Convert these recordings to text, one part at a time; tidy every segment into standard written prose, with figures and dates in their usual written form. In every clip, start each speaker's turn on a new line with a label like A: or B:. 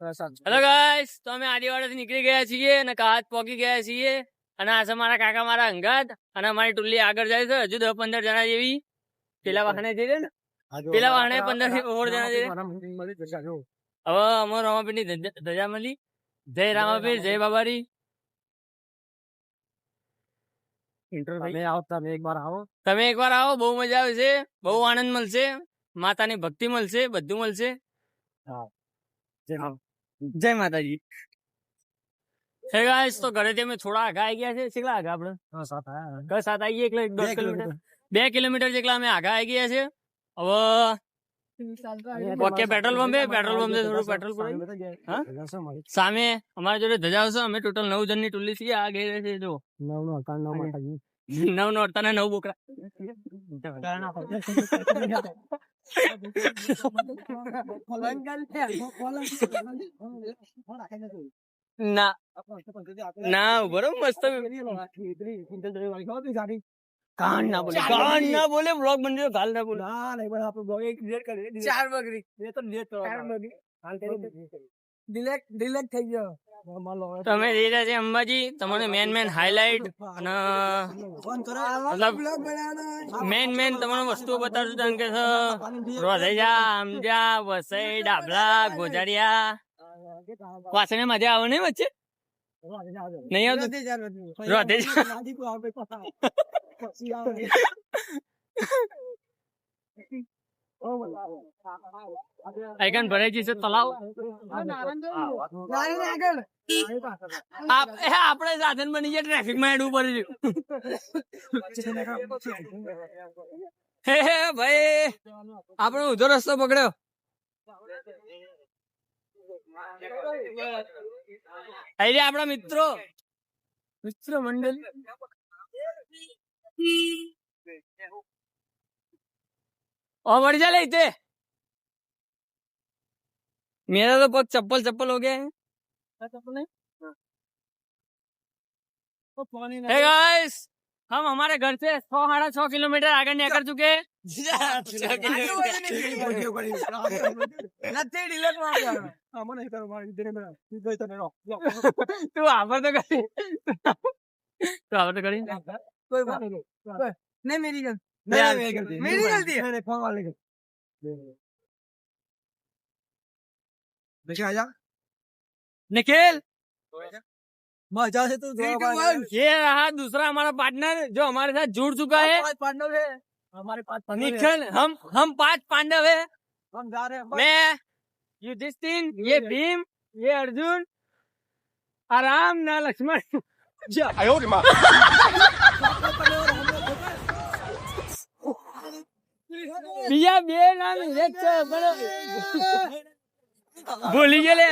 A: Hello guys, તો અમે આદિવાડાથી નીકળી ગયા છીએ અને કાચ પહોંચી ગયા છીએ અને આ છે મારા કાકા, મારા અંગાત અને અમારી ટુલ્લી આગળ જાય છે. હજુ 10-15 જણા જેવી પેલા વાહને જઈએ ને, પેલા વાહને 15-16 જણા જઈએ. હવે અમે રામાપીર ની ધજા મળી. જય રામાપીર, જય બાબારી. તમે એકવાર આવો, બહુ મજા આવશે, બહુ આનંદ મળશે, માતાની ભક્તિ મળશે, બધું મળશે. જય માતાજી. હે ગાઈસ, તો ઘરેથી અમે થોડા આગા આવી ગયા છે. કેટલા આગા આપણે? 7 આવી ગયા. એટલે 1 કિલોમીટર 2 કિલોમીટર જેટલા અમે આગા આવી ગયા છે. હવે ઓકે, પેટ્રોલ પંપે થોડું પેટ્રોલ પૂરાય. સામે અમારા જોડે ધજા છે. અમે ટોટલ 9 જણની ટુલ્લી છીએ. આ ગઈ છે જો 9 નો અડતા 9 બોકરા. ના બરોબર, મસ્ત. કાન ના બોલે બ્લોગ બની ગાલ ના બોલે. ચાર બકરી થઈ ગયો. તમે જઈ રહ્યા છે અંબાજી. તમને મેન હાઈલાઈટ અને મેન તમને વસ્તુઓ બતાવશું. જેમ કે રોધૈયા, આમજા, વસઈ, ડાબલા, ગોજારિયા. વાસણે મજા આવે નહીં વચ્ચે? નહીં આવતું? આઈકન ભરાઈ જશે તલાવ. આપણે સાધન બની ગયા ટ્રાફિક માં એડવું પડે. હે ભાઈ, આપણે ઉધો રસ્તો પકડ્યો. આપણા મિત્રો મંડળ. बढ़ जा लेते मेरा तो पग चप्पल हो गया है. हे गाइस, हम हमारे घर से 6.5 किलोमीटर आगे निकल चुके हैं. तू आवर तो करी कोई बात नहीं. मेरी गलती है. फोन वाले आजा निखिल, मजा से तू. ये रहा दूसरा हमारा पार्टनर जो हमारे साथ जुड़ चुका है. पार्टनर है हमारे 5 निखिल. हम 5 पांडव है. हम जा रहे हैं. मैं युधिष्ठिर, ये भीम, ये अर्जुन, आराम ना लक्ष्मण. બીજા બે નામ ભૂલી ગયેલા.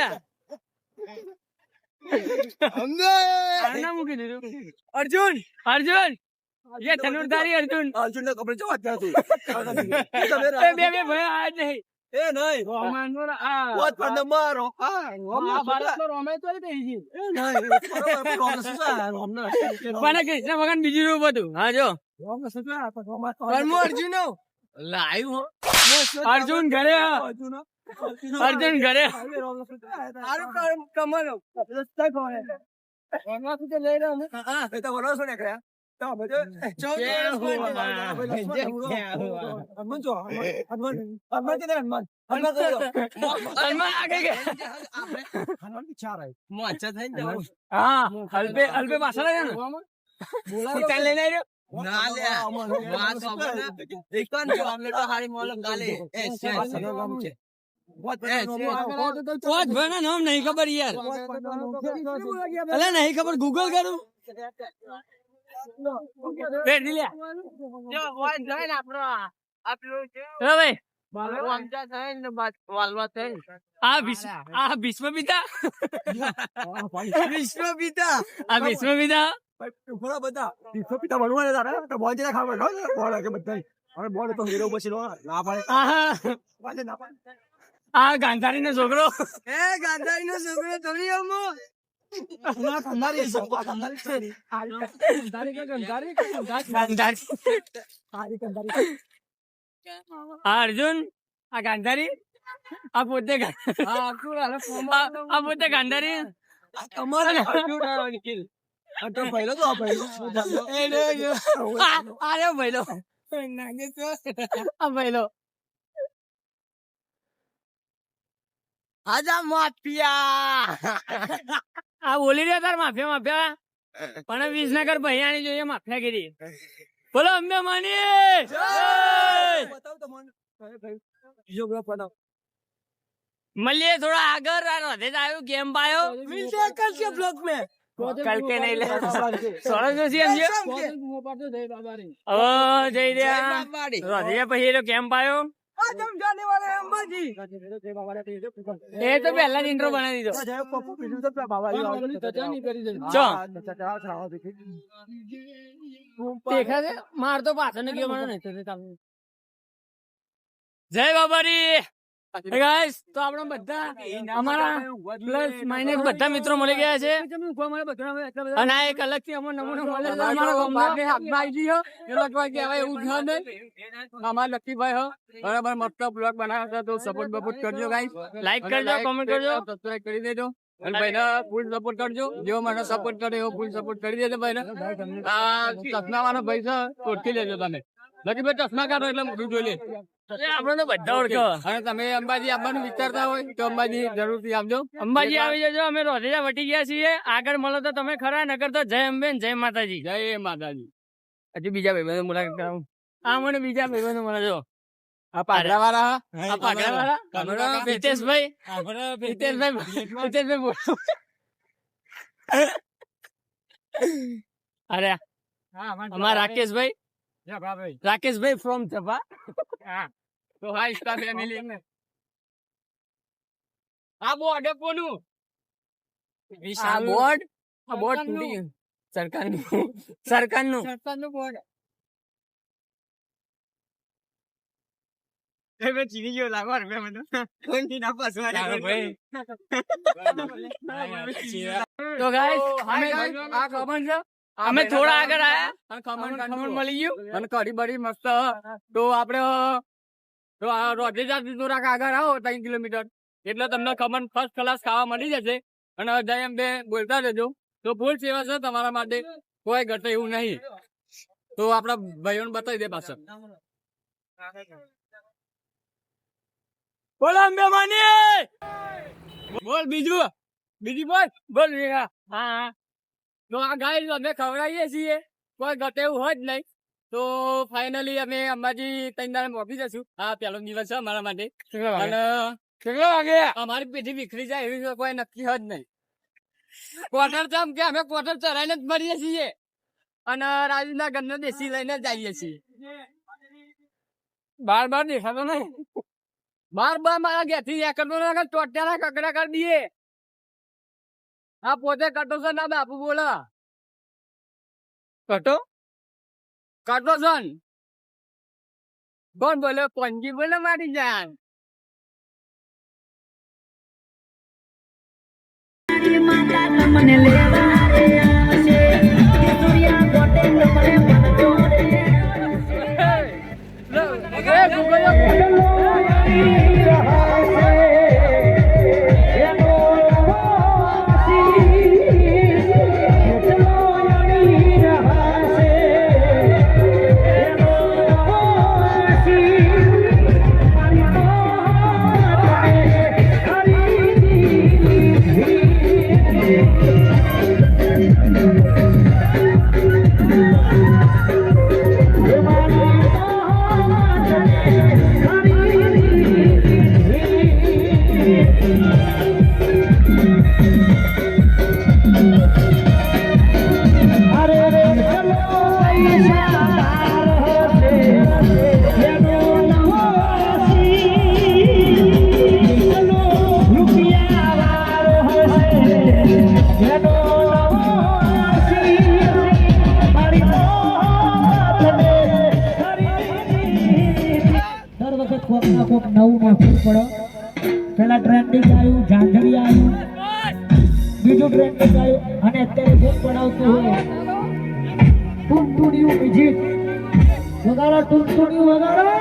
A: अर्जुन ये धनुर्धारी अर्जुन ने कपड़े जो आज नहीं ए नहीं रोमान बहुत पढ़ मारो भारत નો રોમે તો દેજી મને કૃષ્ણ ભગવાન બીજું રૂપ હતું. હા જો अर्जुन लाइव हो. अर्जुन घरे कमर अल्पे पासा लेना नाम नहीं खबर यार. अरे नहीं खबर, गूगल करूं. विश्व पिता ઘણા બધા પિતા બનવા તો બોલ જરા ખાવા બોલ કે બધા હવે બોલ તો હીરો પછી ના પાડે. આ ગાંધારી નો છોકરો થોડી અમો अर्जुन आ गांधारी આ પોતે ગાંધારી તમારે પહેલો તો પહેલો આજા માફિયા આ બોલી રહ્યા તાર માફિયા પણ વિસનગર ભૈયાની જોઈએ માફિયાગીરી બોલો અંબે માની મળીએ થોડા આગળ રાધે આવ્યું ગેમ પાયો કલ કે બ્લોક में कल के नहीं ले सोलह जो सी एम जय राधे પછી એ કેમ પાયો आज हम जाने वाले हैं अंबाजी ये तो पहला इंट्रो बना दी तो पप्पू वीडियो तो बाबा जी टचा नहीं करी दे चो देखा दे मार तो पाछन के મને નહીં તો ચાલ જય બાબારી ગાઈસ તો આપણે બધા અમારા પ્લસ માઇનસ બધા મિત્રો મળી ગયા છે અને આ એક અલગથી અમો નમૂનો મળે છે અમારા ગામમાં હાથમાં આવી ગયો એ લોકો કહેવાય એવું છે ને અમારા લક્કીભાઈ હો બરાબર મસ્ત બ્લોગ બનાવ્યો છે તો સપોર્ટ બપોર્ટ કરજો ગાઈસ લાઈક કરજો કમેન્ટ કરજો સબસ્ક્રાઇબ કરી દેજો અને ભાઈને ફૂલ સપોર્ટ કરજો જેવો મને સપોર્ટ કરે એવો ફૂલ સપોર્ટ કરી દેજો ભાઈને આ ચશ્મા વાળો ભાઈ છે ઓળખી લેજો તમે લક્કીભાઈ ચશ્મા કાઢો એટલે મોઢું જોઈ લે આપણને બધા ઓળખો અને તમે અંબાજી આવવાનું વિચારતા હોય તો અંબાજી જરૂરથી આવજો અંબાજી આવી જજો અમે રોધેજા વટી ગયા છીએ આગળ મળો તો તમે ખરા નકર તો જય અંબે જય માતાજી જય માતાજી હજી બીજા ભાઈબંધો મુલાકાત કરાવું આ મને બીજા ભાઈબંધો મળે જો આ પાઘડા વાળા હિતેશભાઈ અરે અમારા રાકેશભાઈ ફ્રોમ જપા તો હાઈ સ્ટાર ફેમિલી આ બોર્ડ કોનું આ બોર્ડ તૂટી ગયું સરકારનું બોર્ડ ચીની ગયો લાગો કોઈ ના પાસવા તો ગાઈસ આ ખબર છે અમે થોડા આગળ આયા ખમણ મળી ગયું અને કઢી બડી મસ્ત તો આપડે રોધેજા થોડાક આગળ આવો 3 કિલોમીટર એટલે તમને ખમણ ફર્સ્ટ ક્લાસ ખાવા મળી જશે અને જય અંબે બોલતા રહેજો તો ફૂલ સેવા છે તમારા માટે કોઈ ઘટે એવું નહીં તો આપડા ભાઈઓને બતાવી દે પાછળ બોલ અંબે માની બોલ બીજી બોલ હા તો આ ગાય અમે ખવડાવીએ છીએ કોઈ ઘટે એવું હોય જ નહીં તો ફાઇનલી અમે અંબાજી 3 દાડે મોકલી જશું હા પેલો દિવસ છે અમારા માટે અને કેટલો વાગે અમારી પેઢી વિખરી જાય એવી કોઈ નક્કી હોય જ નહીં ક્વાર્ટર ચમ કે અમે ક્વાર્ટર ચરાઈને જ મરીએ છીએ અને રાજુના ઘરનો દેશી લઈને જ આવીએ છીએ બાર દેખાતો નહીં બાર મારા ઘેરથી કરતો ના ચોટ્યાના કકડા કરી દઈએ આ પોતે કટો છે ના બાપુ બોલા કટો છે કોણ બોલે પંજી બોલે મારી જાન મને લેવા રે આવશે સૂર્યા ગોટે મને કોક નવું મહફૂલ પડો પેલા ટ્રેન્ડિંગ આવ્યું ઝાંઝરી આવ્યું બીજું ટ્રેન્ડિંગ આવ્યું અને અત્યારે ભૂખ પડાવતું હોય ટૂંટુડિયું મ્યુઝિક વગાડો ટૂંટુડિયું વગાડો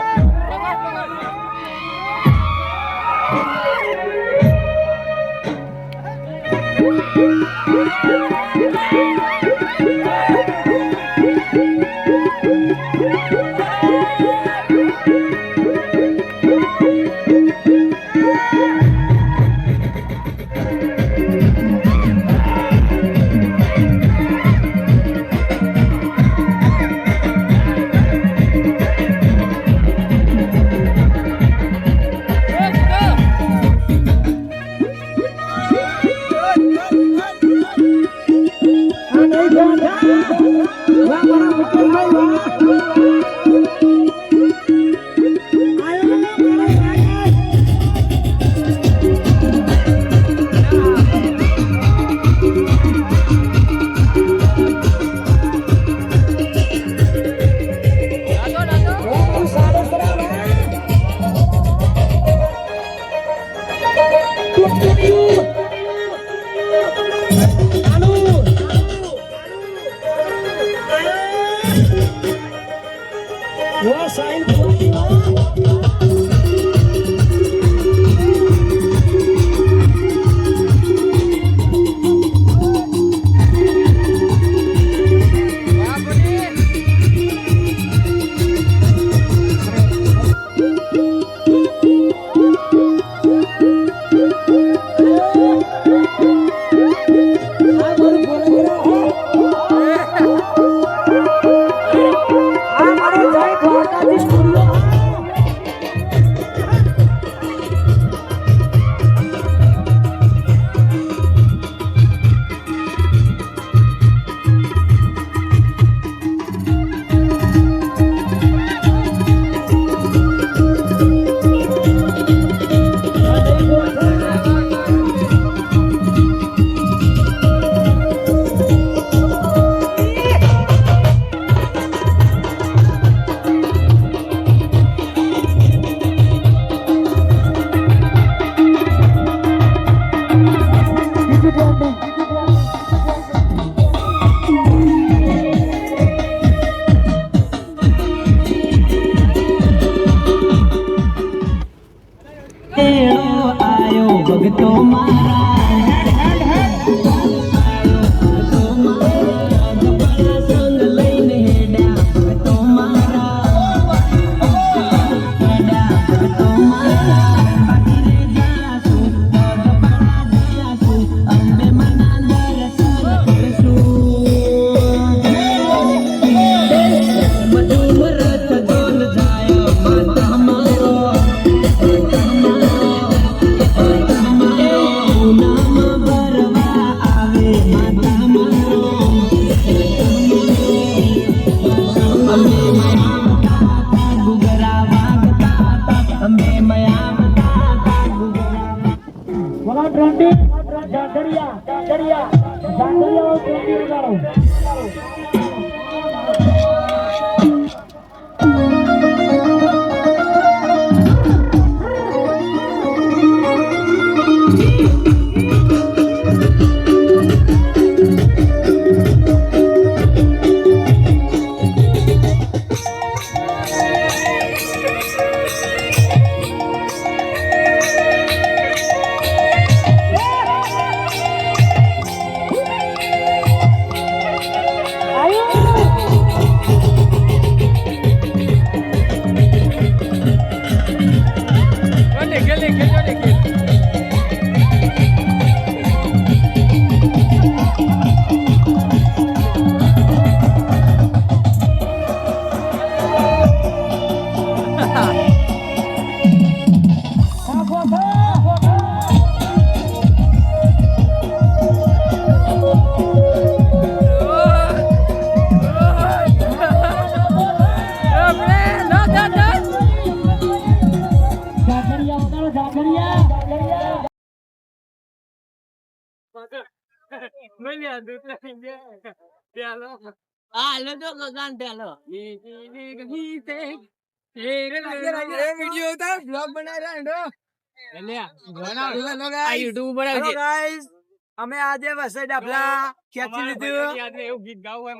A: અમે આજે વસે ડાબલા ખેંચી લીધું એવું ગીત ગાવું હોય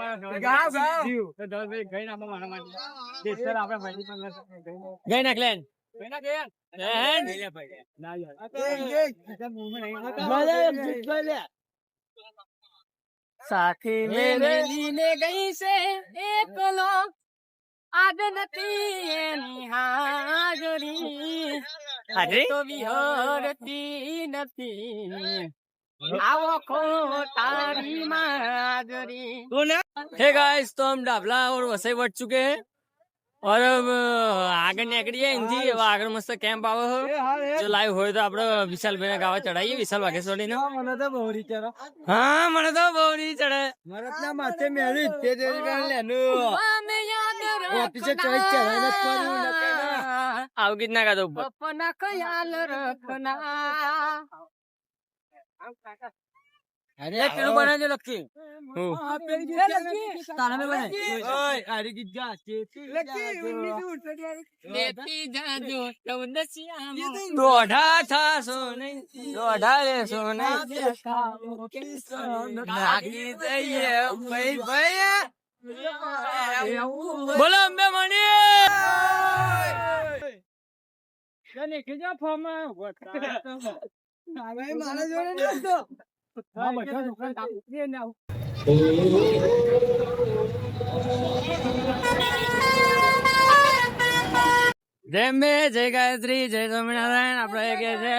A: ગઈ નાખ લેન સાથી મેરે લીને ગઈ છે એકલો આજ નથી એની હાજરી તો વિહરતી નથી આવો તારી माधुरी। हे गाइस, तो हम डाबला और वसई बढ़ चुके हैं और अब आगे निकलिए हिंदी आगे मस्त कैंप आवे हो जो लाइव हो तो આપણે વિશાલભાઈ ના ગાવા ચડાઈએ વિશાલ વાઘેશ્વરી ને મને તો બહુરી ચડે હા મને તો બહુરી ચડે મરતના માથે મેરી તે દેરી કર લેનું મને યાદ ઓફિસે ચડી ચડાઈ ન પડ્યું નકના આવ ગીત ના ગાતો अपना ख्याल रखना अरे तेरे बना जो लक्की तारा में बने ओए अरे गीत गा लेती जा जो नसिया दोढ़ा था सोने दोढ़ा रे सोने नागी दइए भाई भाई बोलो अम्बे मणि जाने के जा फॉर्म भाई मारा जोड़े नहीं तो हाँ बच्चा दुकान ये ना जय मे जय गायत्री जय स्वामीनारायण આપણે કે છે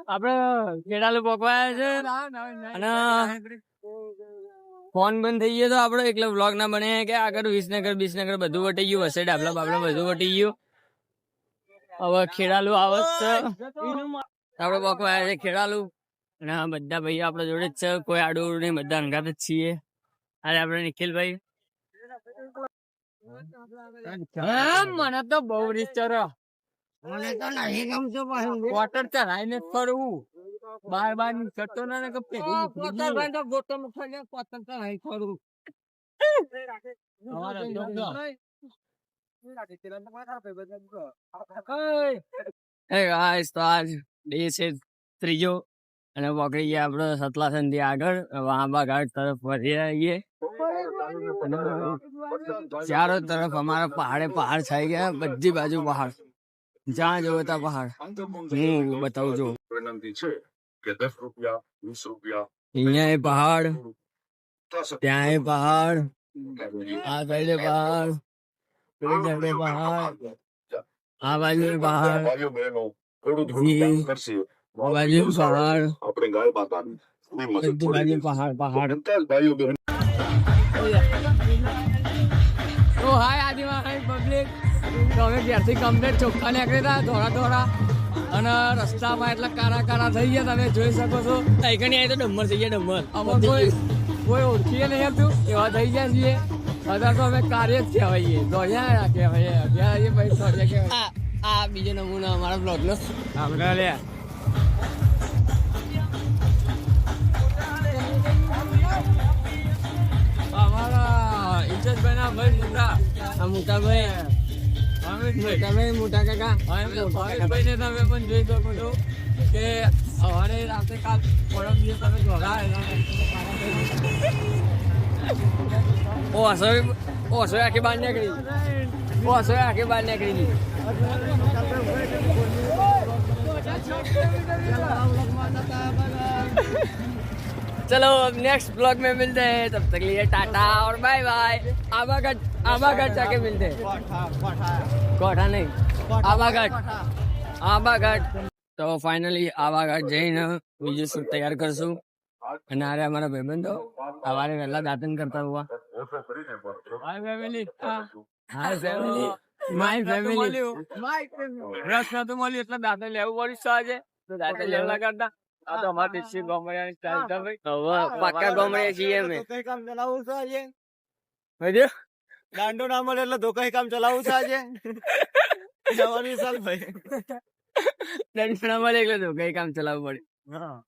A: આપણે કેડાલું પોકવાય છે અને ફોન બંધ થઈ ગયો તો આપણે એકલો વ્લોગ ના બને કે આગળ વિસનગર બધું વટી ગયું હશે ડાબલા બાબલા બધું વટી ગયું હવે ખેડાલું આવત છે આપણે પોકવાય છે ખેડાલું અને બધા ભાઈ આપડે જોડે જ છે કોઈ આડું નહીં બધા અંગાત જ છીએ અરે આપડે નિખિલભાઈ મને તો બહુ રીચર મને તો નહીં ગમતું વોટર ચલાવીને જ ફરવું બાર બાર કરતો ના કે ગોટો પતંગ ચલાવી ફરવું તો આજ ડે છે ત્રીજો અને પકડી ગયા આપડે સતલાસન થી આગળ વાંબા ઘાટ તરફ વધી રહીએ ચારો તરફ અમારા પહાડ છાઈ ગયા બધી બાજુ પહાડ જ્યાં જોવો ત્યાં પહાડ હું બતાવું છું અહીંયા પહાડ ત્યાં પહાડ આ સાઈડે પહાડ પેલી સાઈડે પહાડ આ બાજુ પહાડ बाजू पहाड़ अपने गाय माता बाजू पहाड़ पहाड़ तो हाय आदिवासी पब्लिक तो અમે ઘેરથી કમ્પ્લેટ ચોખ્ખા નીકળ્યા હતા થોડા અને રસ્તામાં એટલા કારા થઈ ગયા તમે જોઈ શકો છો તૈકણી આવી તો ડમર થઈ ગયા ડમર અમે કોઈ ઓળખીએ નહીં હતું એવા થઈ ગયા છીએ અત્યારે તો અમે કાર્ય જ કહેવાઈએ દોડ્યા કહેવાય ભાઈ આ બીજો નમૂનો અમારા બ્લોગ નો આપણે લે અમારા ઇજ્જતભાઈ ના ભાઈ મોટા ભાઈ મોટા કાકા ભાઈ ને તમે પણ જોઈ શકો છો કે સવારે રાતે કાલ પરમ દિવસ તમે ઓસો આખી બહાર નીકળી चलो अब नेक्स्ट ब्लॉग में मिलते हैं तब तक लिए टाटा और बाय बाय आबाघाट जाके मिलते हैं कोठा नहीं आबाघाट तो फाइनली आबाघाट જઈને બીજું શૂટ તૈયાર કરશું અને આરે અમારા ભાઈબંધો સવારે વહેલા દાતન કરતા હુआ हाय फैमिली માય ફેમિલી રસ નતું મળ્યું એટલે દાંતણ લેવું પડ્યું સાજે તો દાંતણ લેવા કરતા આ તો અમારા દેશી ગામડિયાની સ્ટાઇલ છે ભાઈ હવે પાક્કા ગામડિયા છીએ અમે ધોકાઈ કામ ચલાવવું છે આજે હજુ દાંડો ના મળે એટલે ધોકાઈ કામ ચલાવવું છે આજે જવાની સાલ ભાઈ દાંડો ના મળે એટલે ધોકાઈ કામ ચલાવવું પડે હા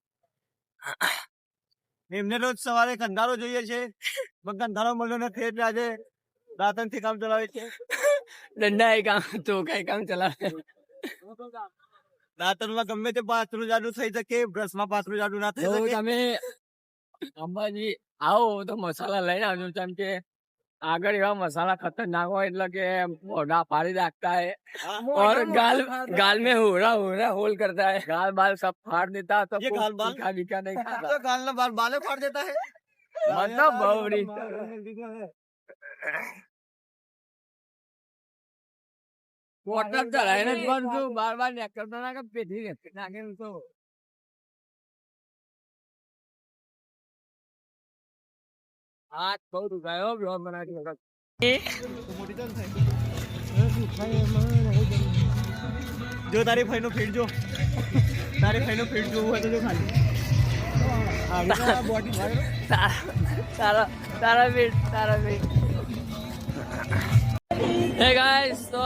A: એમને રોજ સવારે કંધારો જોઈએ છે પણ કંધારો મળ્યો નથી એટલે આજે દાંતણ થી કામ ચલાવે છે દંડા એ કામ તો કઈ કામ ચલાવે દાંતણ માં ગમે તે પાતળું જાડું થઈ શકે બ્રશ માં પાતળું જાડું ના થઈ શકે તમે અંબાજી આવો તો મસાલા લઈને આવજો કેમ કે આગળ એવા મસાલા ખતરનાક હોય એટલે કે મોઢા फाड़ी रखता है और गाल में होरा होल करता है गाल बाल सब फाड़ देता है तो ये गाल बाल का नहीं खाता तो गाल ना बाल फाड़ देता है મતલબ બાવડી વોટર ચલાવીને જ બંધ બાર બાર નીકળતો ના કે પેઢી નાખે તો હાથ બહુ દુખાયો બ્લોગ બનાવી વખત
B: જો તારી ભાઈ નો ફીડ જો તારી ભાઈ નો ફીડ જોવું હોય તો જો ખાલી
A: તારા ફીટ હે ગાઈસ તો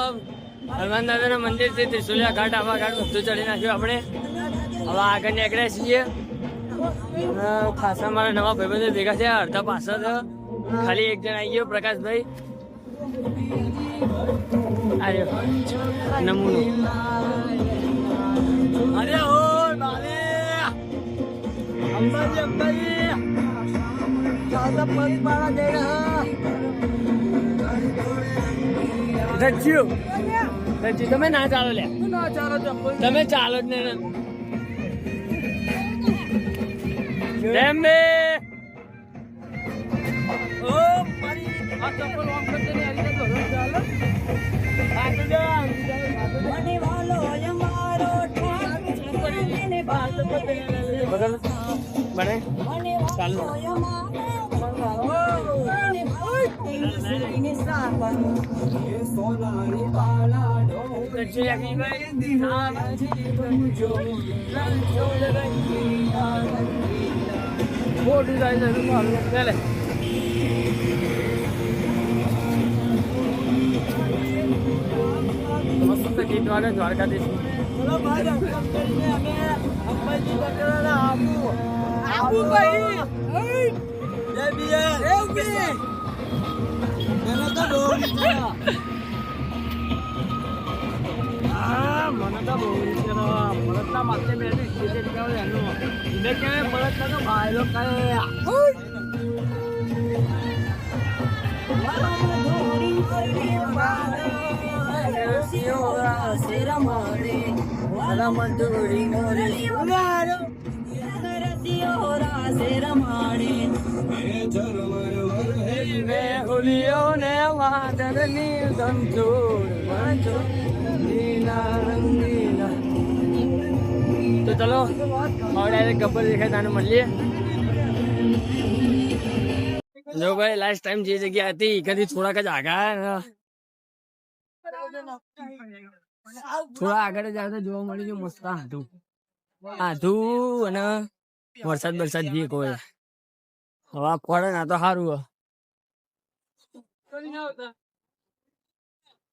A: હનુમાન દાદાના મંદિરથી ત્રિશુલિયા ઘાટ આવા ઘાટ બધું ચડી નાખ્યું આપણે હવે આગળ નીકળ્યા છીએ ખાસા મારા નવા ભાઈબંધો ભેગા થયા અડધા પાછળ ખાલી એક જણ આવી ગયો પ્રકાશભાઈ આવ્યો નમૂનો અરે ઓ બાલે અંબાજી દાદા પગ મારા જઈ રહ્યા રચ્યું તમે ના ચાલો લે ના ચાલો તમે ચાલો જ નહીં કેમ બે ઓ મારી આ ચપ્પલ ઓમ કરતે ને આરી તો ચાલો આગળ જા મને વાલો અમારો ઠાકને બાત બગલ બને ચાલો મસ્ત ગીત વાગે દ્વારકાધીશ મને તો બહુ ભરતના માથે મેં ક્રિકેટ કહેવાય એનું મેં ક્યાંય ભરત નતો ભાઈલો ને વાદળ ની તો ચલો ડાયરેક્ટ ગબ્બર દેખાય તાને મળીએ જો ભાઈ લાસ્ટ ટાઈમ જે જગ્યા હતી કદી થોડાક જ આગળ થોડા આગળ જ આવતા જોવા મળી ગયું મસ્ત આધું અને વરસાદ જે કોઈ હવા પડે ના તો સારું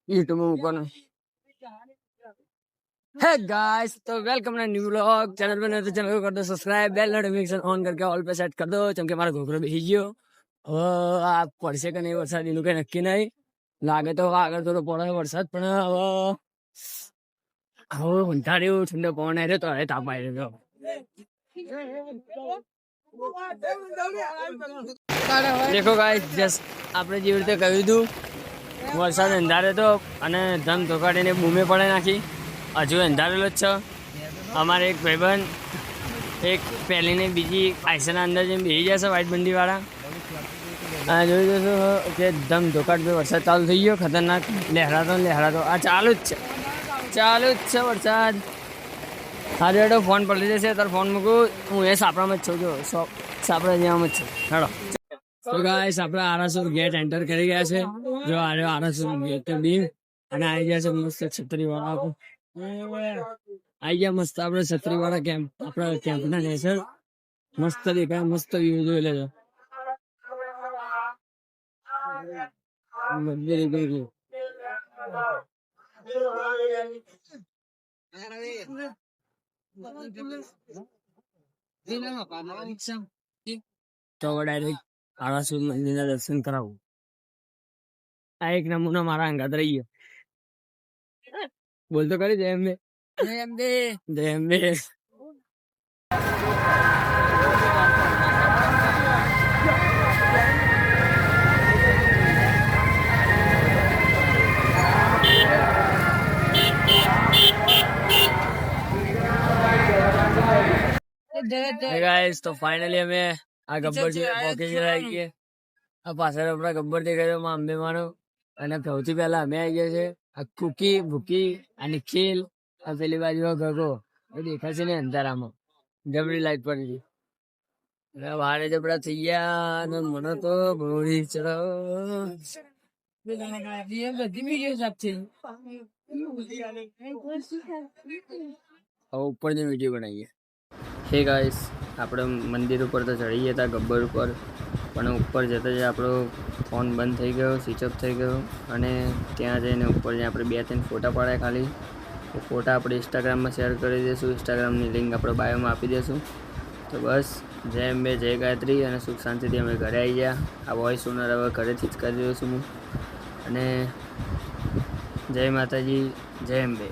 A: યુટ્યુબ મૂકવાનું है गाइस तो वेलकम ना न्यू व्लॉग चैनल पे नए तो चैनल को कर दो सब्सक्राइब बेल नोटिफिकेशन ऑन करके ऑल पे सेट कर दो चमके हमारा घोघरो बेही गयो આ પડશે કે નહીં વરસાદ એનું કઈ નક્કી નહીં લાગે તો આગળ થોડો પડે વરસાદ પણ હવે ઊંધાડ્યું ઠંડો પવન આવ્યો તો હવે તાપ આવી રહ્યો દેખો ગાઈસ જસ્ટ આપણે જેવી રીતે કહ્યું હતું વરસાદ અંધારે તો અને ધમ ધોકાડીને બૂમે પડે નાખી હજુ અંધારેલો જ છે અમારે એક ભાઈબંધ એક પહેલી ને બીજી આઈસરના અંદર જેમ બેસી જશે વ્હાઈટ બંડીવાળા જોઈ જશો કે ધમ ધોકાટ ભાઈ વરસાદ ચાલુ થઈ ગયો ખતરનાક લહેરાતો આ ચાલુ જ છે વરસાદ હા રેડો ફોન પડી જશે તારો ફોન મૂકું હું એ સાપડામાં જ છું જો સાપડા જેવામાં જ છું હેડો તો ગાઈસ આપણે આરાસુર ગેટ એન્ટર કરી ગયા છે જો આરાસુર ગેટ બી અને આવી ગયા છે મસ્ત છત્રી વાળા આવી ગયા મસ્ત આપણે છત્રી વાળા કેમ્પ આપણા કેમ્પ ના નેસર મસ્ત દેખાય મસ્ત વ્યૂ જોઈ લેજો તો ડાયરેક્ટ આરાસુર મંદિરના દર્શન કરાવું આ એક નમૂના મારા અંગાત રહી ગયો બોલતો કરી જય અંબે ગાઈસ તો ફાઇનલી અમે આ ગબ્બર છે પોકે આવી ગયા. આ પાછળ આપણા ગબ્બર દેખાય માં અંબે માનો. અને સૌથી પહેલા અમે આવી ગયા છે. આ કુકી ભૂકી આ નિખિલ આ પેલી બાજુ ગગો એ દેખાશે ને અંધારામાં જબરી લાઈટ પડી ગઈ. વારે જબડા થઈ ગયા અને મને તો બોરી ચડાવ ઉપરની વિડીયો બનાવીએ. હે ગાઈસ, આપણે મંદિર ઉપર તો ચડી ગયા હતા ગબ્બર ઉપર, પણ ઉપર જતા જ આપણો ફોન બંધ થઈ ગયો, સ્વિચ ઓફ થઈ ગયો. અને ત્યાં જઈને ઉપર જઈને આપણે 2-3 ફોટા પાડ્યા ખાલી. એ ફોટા આપણે ઇન્સ્ટાગ્રામમાં શેર કરી દઈશું. ઇન્સ્ટાગ્રામની લિંક આપણે બાયોમાં આપી દઈશું. તો બસ, જય અંબે, જય ગાયત્રી અને સુખ શાંતિથી અમે ઘરે આવી ગયા. આ વોઇસ ઓનર હવે ઘરેથી જ કરી રહ્યો છું હું. અને જય માતાજી, જય અંબે.